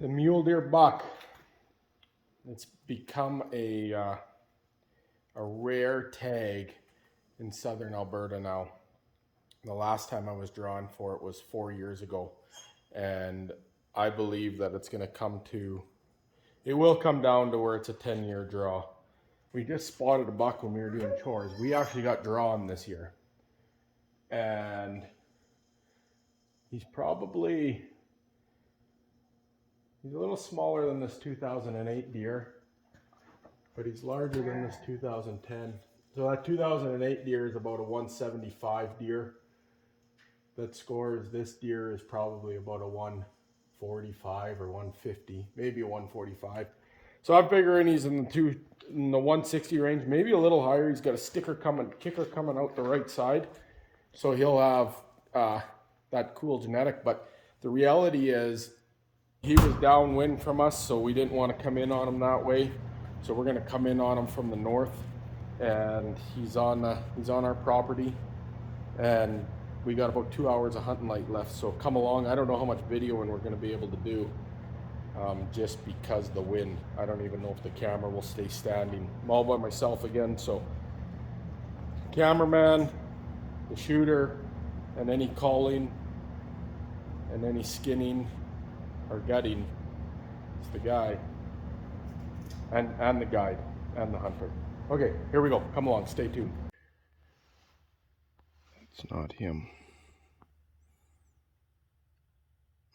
The mule deer buck. It's become a rare tag in southern Alberta now. The last time I was drawn for it was 4 years ago, and I believe that it will come down to where it's a 10-year draw. We just spotted a buck when we were doing chores. We actually got drawn this year, and he's a little smaller than this 2008 deer, but he's larger than this 2010. So that 2008 deer is about a 175 deer. That scores this deer is probably about a 145 or 150, maybe a 145. So I'm figuring he's in the 160 range, maybe a little higher. He's got a kicker coming out the right side, so he'll have that cool genetic. But the reality is, he was downwind from us, so we didn't want to come in on him that way. So we're going to come in on him from the north, and he's on our property, and we got about 2 hours of hunting light left. So come along. I don't know how much videoing we're going to be able to do, just because of the wind. I don't even know if the camera will stay standing. I'm all by myself again, so cameraman, the shooter, and any calling and any skinning or gutting, it's the guy and the guide and the hunter. Okay, here we go. Come along, stay tuned. It's not him.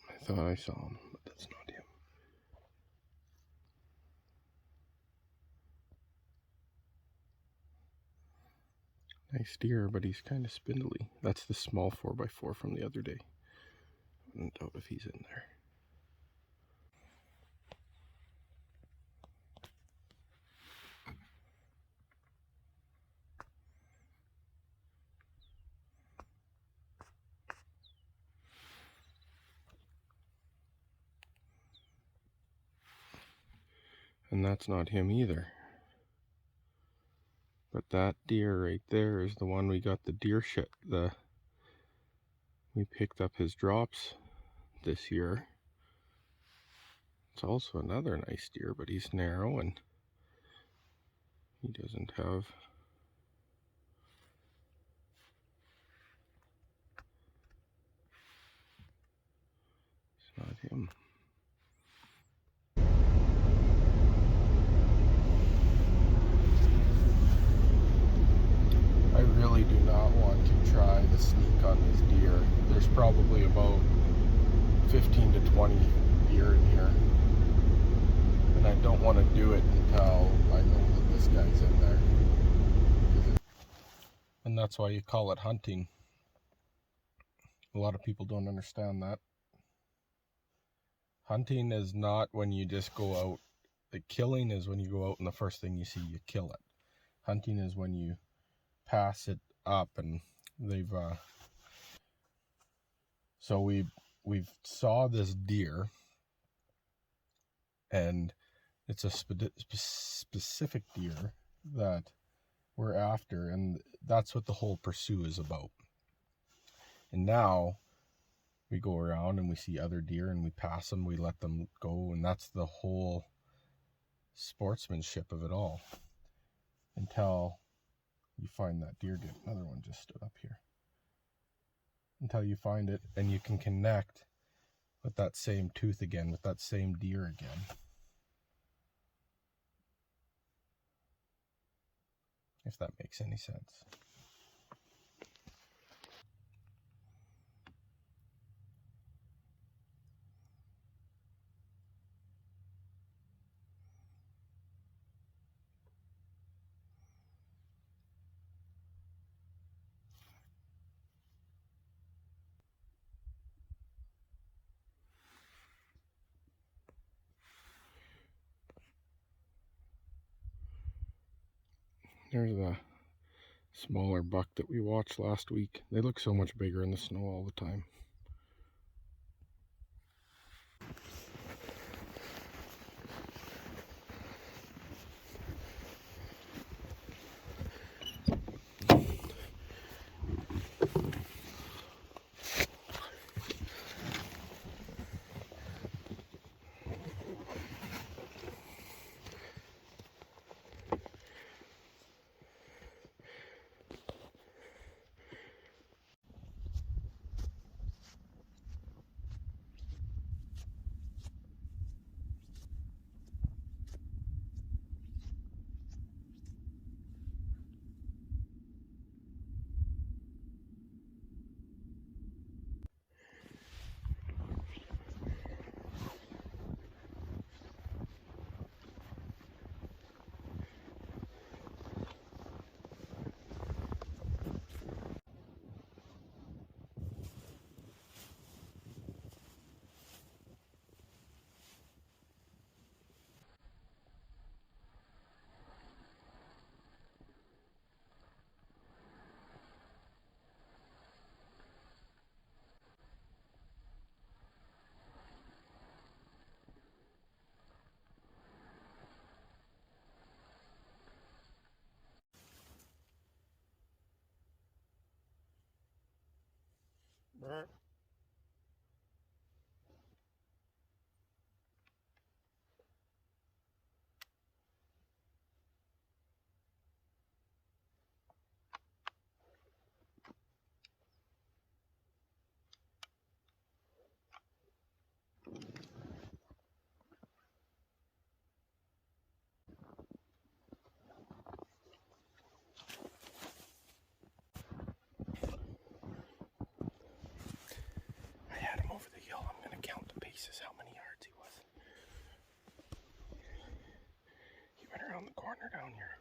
I thought I saw him, but that's not him. Nice deer, but he's kind of spindly. That's the small 4x4 from the other day. I don't doubt if he's in there. And that's not him either. But that deer right there is the one we got the deer shit. We picked up his drops this year. It's also another nice deer, but he's narrow and he doesn't have. It's not him. I really do not want to try the sneak on this deer. There's probably about 15 to 20 deer in here, and I don't want to do it until I know that this guy's in there. And that's why you call it hunting. A lot of people don't understand that. Hunting is not when you just go out. The killing is when you go out and the first thing you see, you kill it. Hunting is when you pass it up, and so we've saw this deer, and it's a specific deer that we're after, and that's what the whole pursuit is about. And now we go around and we see other deer and we pass them, we let them go, and that's the whole sportsmanship of it all, until you find that deer. Another one just stood up here. Until you find it and you can connect with that same tooth again, with that same deer again. If that makes any sense. There's the smaller buck that we watched last week. They look so much bigger in the snow all the time. Jesus, how many yards he was. He went around the corner down here.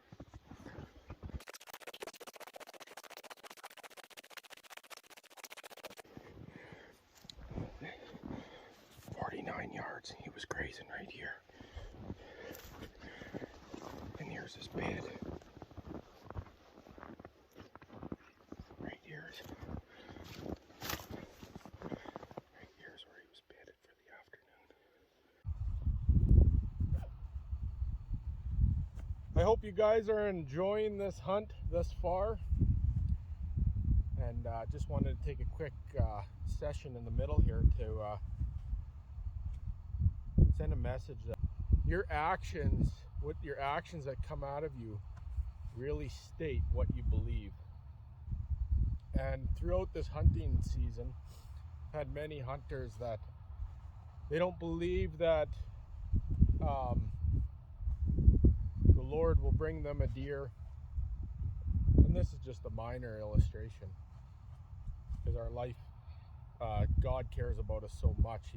Yards. He was grazing right here. And here's his bed. Right here's where he was bedded for the afternoon. I hope you guys are enjoying this hunt thus far. And just wanted to take a quick session in the middle here to send a message that your actions that come out of you really state what you believe. And throughout this hunting season, I've had many hunters that they don't believe that the Lord will bring them a deer. And this is just a minor illustration, because our life, God cares about us so much,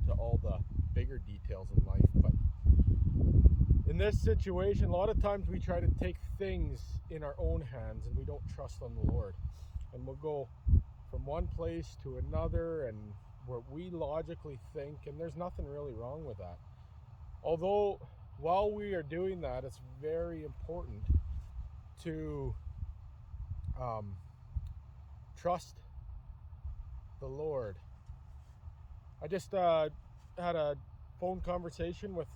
to all the bigger details in life. But in this situation, a lot of times we try to take things in our own hands and we don't trust on the Lord. And we'll go from one place to another and where we logically think, and there's nothing really wrong with that. Although, while we are doing that, it's very important to trust the Lord. I just had a phone conversation with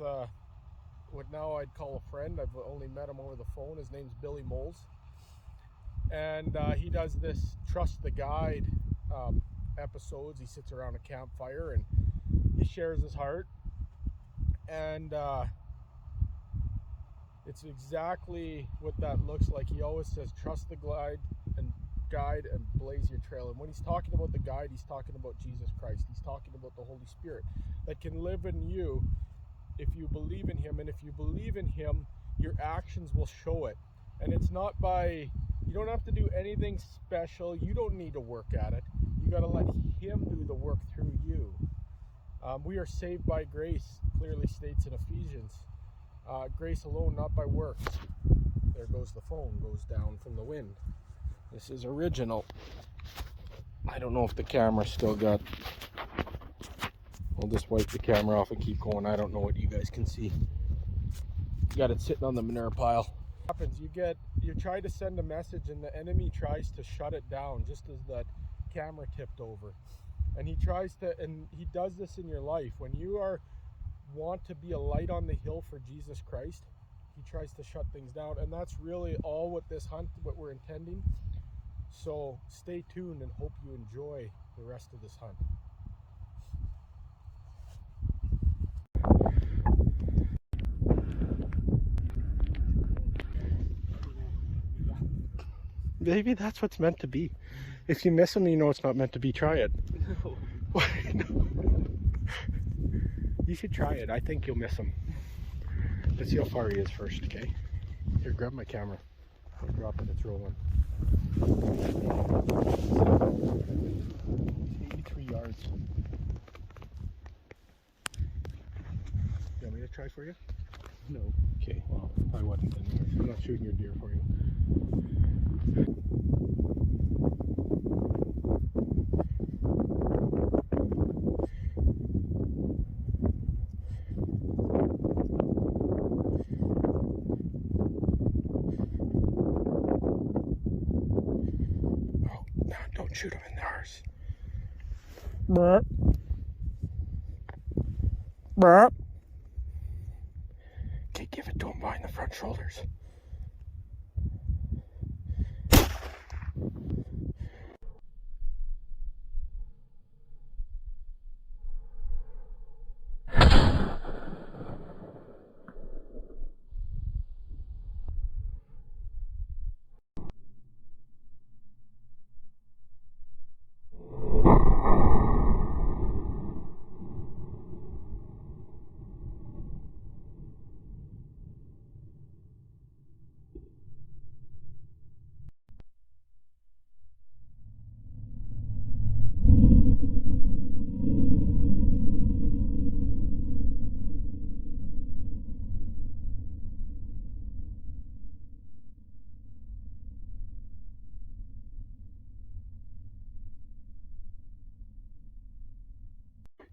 what now I'd call a friend. I've only met him over the phone. His name's Billy Moles. And he does this Trust the Guide episodes. He sits around a campfire and he shares his heart. And it's exactly what that looks like. He always says, trust the guide and blaze your trail. And when he's talking about the guide, he's talking about Jesus Christ. He's talking about the Holy Spirit that can live in you if you believe in him. And if you believe in him, your actions will show it. And it's not by, you don't have to do anything special. You don't need to work at it. You got to let him do the work through you. We are saved by grace, clearly states in Ephesians. Grace alone, not by works. There goes the phone, goes down from the wind. This is original. I don't know if the camera's still got. I'll just wipe the camera off and keep going. I don't know what you guys can see. Got it sitting on the manure pile. What happens? You try to send a message and the enemy tries to shut it down, just as that camera tipped over. And he does this in your life. When you want to be a light on the hill for Jesus Christ, he tries to shut things down. And that's really all what we're intending. So stay tuned and hope you enjoy the rest of this hunt. Maybe that's what's meant to be. If you miss him, you know it's not meant to be. Try it. No. You should try it. I think you'll miss him. Let's see how far he is first, okay? Here, grab my camera. I'll drop it. It's rolling. 83 yards. You want me to try for you? No. Okay, well, I wouldn't anyways. I'm not shooting your deer for you. Shoot him in the arse. Burp. Burp. Okay, give it to him behind the front shoulders.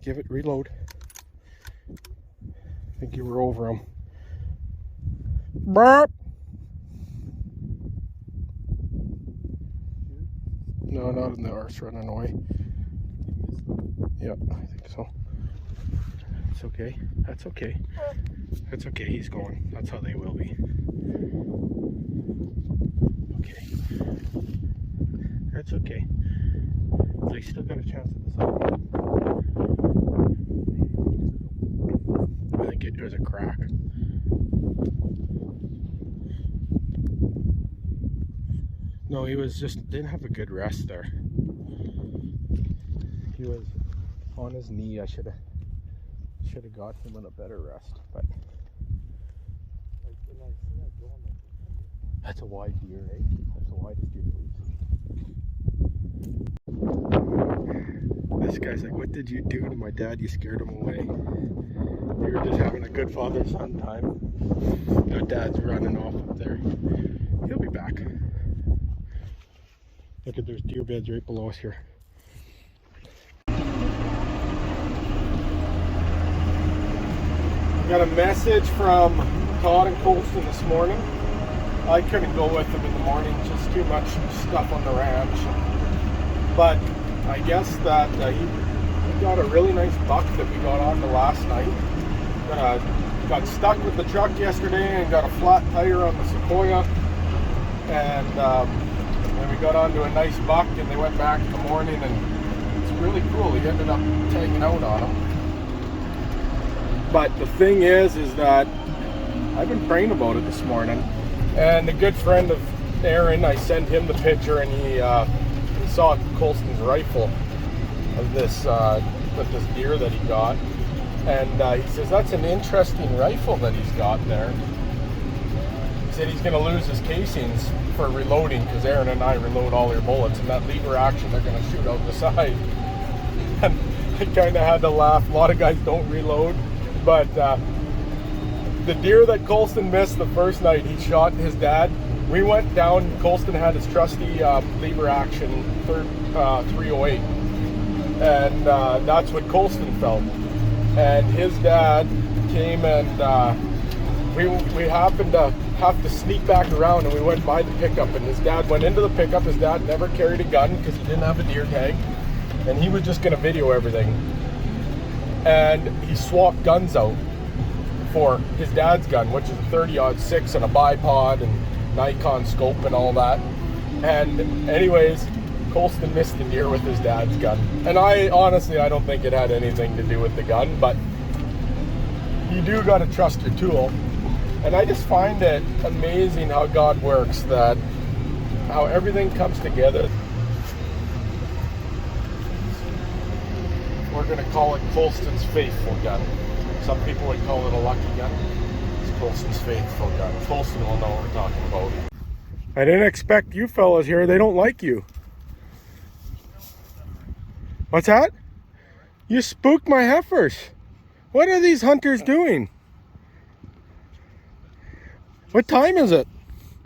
Give it, reload. I think you were over him. Burp! No, not in the arse, running away. Yeah, I think so. It's okay. That's okay. That's okay, he's going. That's how they will be. Okay. That's okay. But he's still got a chance at this other one. I think it was a crack. No, he was just, didn't have a good rest there. He was on his knee. I should have got him on a better rest, but that's a wide deer, eh? That's the widest deer we've seen. This guy's like, what did you do to my dad? You scared him away. We were just having a good father-son time. Your dad's running off up there. He'll be back. Look at, there's deer beds right below us here. Got a message from Todd and Colston this morning. I couldn't go with them in the morning, just too much stuff on the ranch. But I guess that he got a really nice buck that we got on the last night. Got stuck with the truck yesterday and got a flat tire on the Sequoia. And then we got onto a nice buck and they went back in the morning, and it's really cool. He ended up tagging out on him. But the thing is that I've been praying about it this morning, and a good friend of Aaron, I sent him the picture, and he saw Colston's rifle of this with this deer that he got, and he says that's an interesting rifle that he's got there. He said he's going to lose his casings for reloading, because Aaron and I reload all their bullets, and that lever action they're going to shoot out the side. And I kind of had to laugh. A lot of guys don't reload. But the deer that Colston missed the first night, he shot his dad. We went down, Colston had his trusty lever action 308. And that's what Colston felt. And his dad came, and we happened to have to sneak back around, and we went by the pickup, and his dad went into the pickup. His dad never carried a gun because he didn't have a deer tag, and he was just going to video everything. And he swapped guns out for his dad's gun, which is a 30-06 and a bipod and Nikon scope and all that. And anyways, Colston missed the deer with his dad's gun. And I honestly don't think it had anything to do with the gun, but you do got to trust your tool. And I just find it amazing how God works, that how everything comes together. We're going to call it Colston's faithful gun. Some people would call it a lucky gun. It's Colston's faithful gun. Colston will know what we're talking about. I didn't expect you fellas here. They don't like you. What's that? You spooked my heifers. What are these hunters doing? What time is it?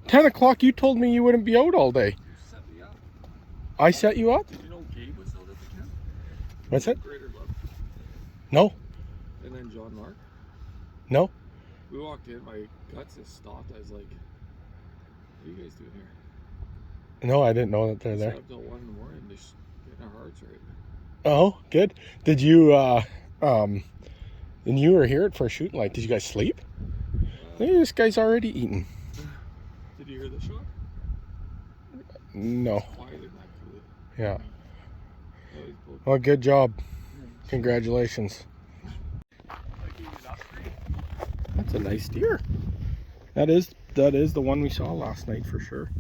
10 o'clock. You told me you wouldn't be out all day. You set me up. I set you up? You know Gabe was out at the camp? What's it? No. No. And then John Mark? No. We walked in, my guts just stopped. I was like, what are you guys doing here? No, I didn't know that they're there. Slept till 1 in the morning, just getting our hearts right. Oh, good. Did you, and you were here for a shooting light. Did you guys sleep? Hey, this guy's already eating. Did you hear the shot? No. Quieter than that, cool. Yeah. Well, good job. Congratulations. That's a nice deer. That is the one we saw last night for sure.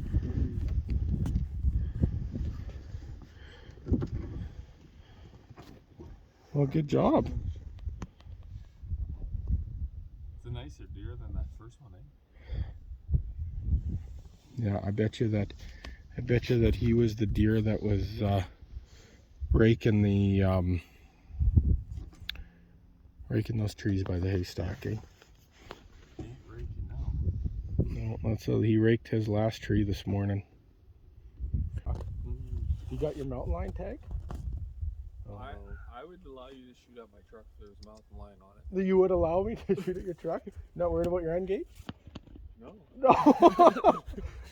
Well, good job. It's a nicer deer than that first one, eh? Yeah, I bet you that he was the deer that was raking those trees by the haystack, eh? He ain't raking now. No, he raked his last tree this morning. You got your mountain lion tag? I would allow you to shoot at my truck if there was a mountain lion on it. You would allow me to shoot at your truck? Not worried about your end gate? No. No.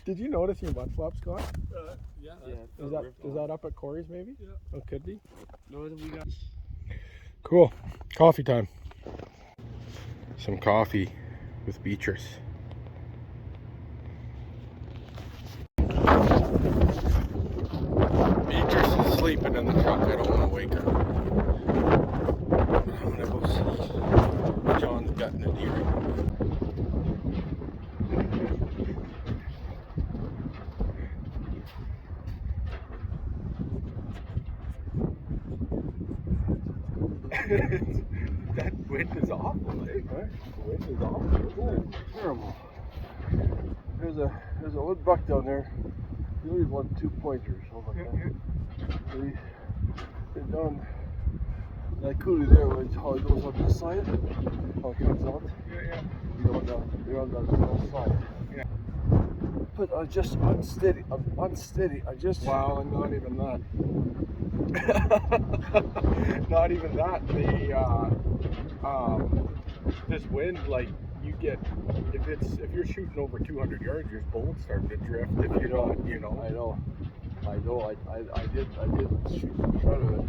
Did you notice your mud flaps gone? Yeah. Is that up at Corey's maybe? Yeah. Oh, could be. No, what have we got? Cool. Coffee time. Some coffee with Beatrice. Beatrice is sleeping in the truck. I don't want to wake her. I'm gonna go see John's gutting a deer. That wind is awful, eh? The wind is awful. Terrible. There's a wood buck down there. He only won 2 pointers, something like that. So he's down that coulee there, where how it goes on this side, how it comes out. Yeah. You're on that north side. Yeah. But I'm just unsteady. I'm unsteady. I just. Wow, and not even that. Not even that. This wind, like you get, if you're shooting over 200 yards, your bullets starting to drift. If you're not, you know. I know. I did shoot in front of it.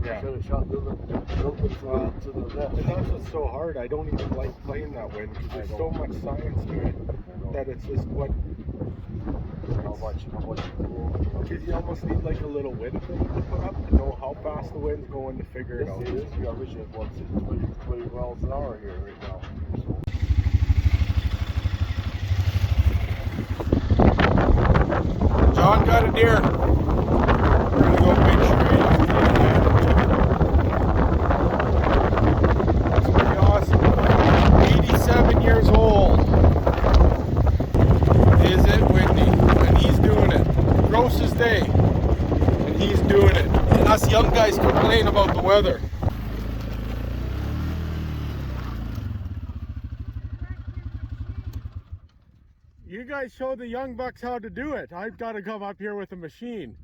Yeah. Should have shot a little bit to the left. And that's what's so hard. I don't even like playing that wind because there's so much science to it that it's just what. How much? Because you almost need like a little wind thing to put up to know how fast the wind's going to figure it out. This is your original 20 miles an hour here right now. John got a deer. We're gonna go make sure he doesn't get it. That's pretty awesome. 87 years old. Is it windy? And he's doing it. Grossest day. And he's doing it. And us young guys complain about the weather. You guys show the young bucks how to do it. I've got to come up here with a machine.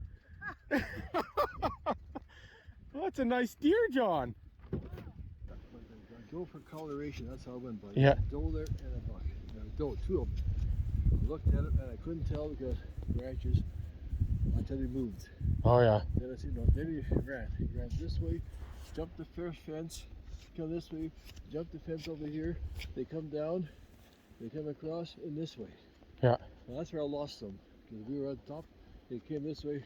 That's a nice deer, John. Go for coloration, that's how I went by. Yeah. A doe there and a buck. A doe, 2 of them. I looked at it and I couldn't tell because branches until he moved. Oh yeah. Then I said, no, then he ran. He ran this way, jumped the first fence, come this way, jumped the fence over here. They come down, they come across in this way. Yeah. Well, that's where I lost them because we were on top. They came this way,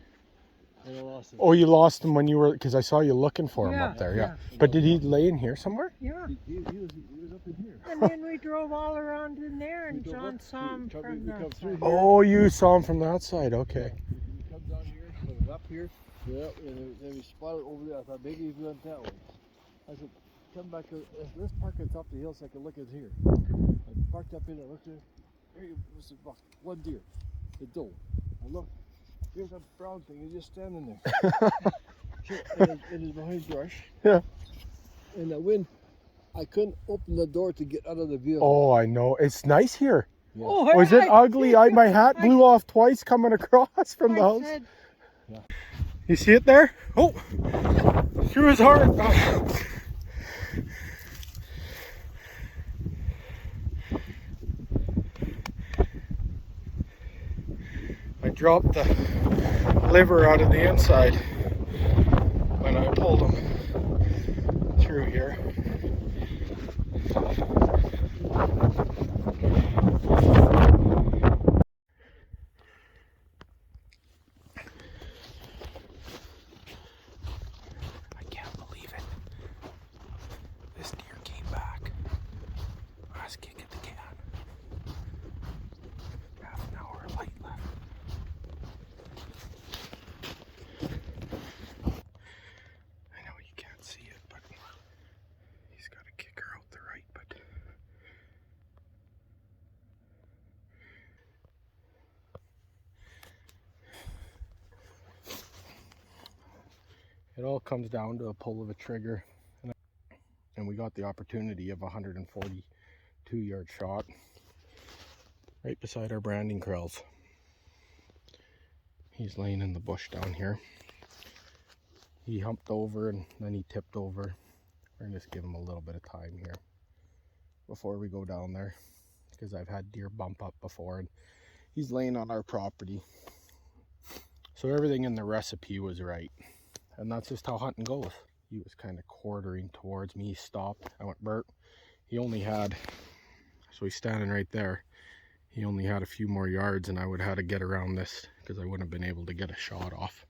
and I lost them. Oh, you lost him when you were, because I saw you looking for him Yeah, up there. yeah. But did he lay in here somewhere? Yeah, He was up in here. and then we drove all around in there, and We drove John up, saw him we from come that through side. here. Oh, you saw him from that side. Okay. You come down here, come up here, yeah, and then we spotted over there. I thought maybe he went that way. I said, come back, let's park on top of the hill so I can look in here. I parked up in there, looked there. There was a buck, 1 deer, the doe. I looked, here's a brown thing, he's just standing there. And it's behind brush. Yeah. And the wind, I couldn't open the door to get out of the vehicle. Oh, I know. It's nice here. Yeah. Oh, Was it ugly? My hat blew off twice coming across from the I house. said, You see it there? Oh, through his heart. Oh. I dropped the liver out of the inside when I pulled him through here. I can't believe it. This deer came back. Last kick at the can. Half an hour light left. I know you can't see it, but he's got a kicker out the right, but it all comes down to a pull of a trigger, and we got the opportunity of a 142-yard shot right beside our branding krills. He's laying in the bush down here. he humped over and then he tipped over. We're gonna just give him a little bit of time here before we go down there, because I've had deer bump up before and he's laying on our property. So everything in the recipe was right. And that's just how hunting goes. He was kind of quartering towards me. He stopped. I went, Bert. He only had, so he's standing right there. He only had a few more yards and I would have had to get around this because I wouldn't have been able to get a shot off.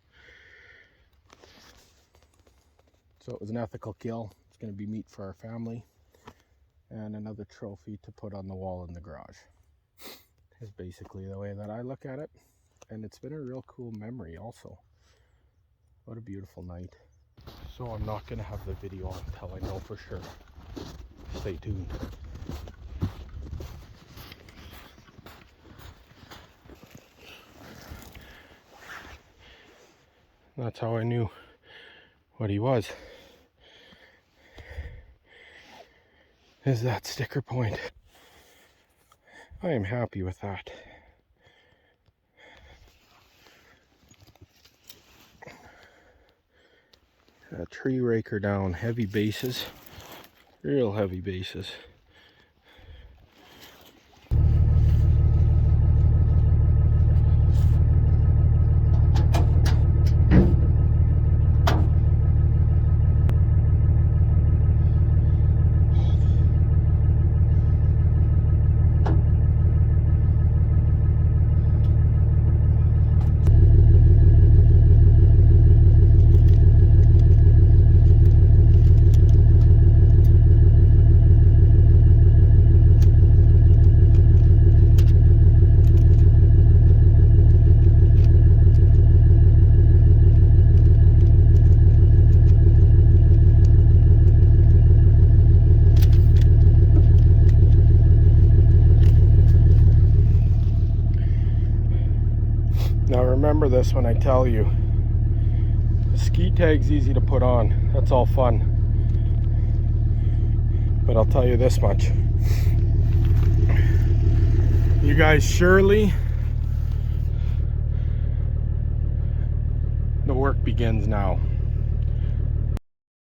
So it was an ethical kill. It's going to be meat for our family and another trophy to put on the wall in the garage. Is basically the way that I look at it. And it's been a real cool memory also. What a beautiful night. So I'm not going to have the video on until I know for sure. Stay tuned. That's how I knew what he was. Is that sticker point. I am happy with that. A tree raker down, heavy bases, real heavy bases. Now remember this when I tell you, the ski tag's easy to put on, that's all fun. But I'll tell you this much. You guys, surely the work begins now.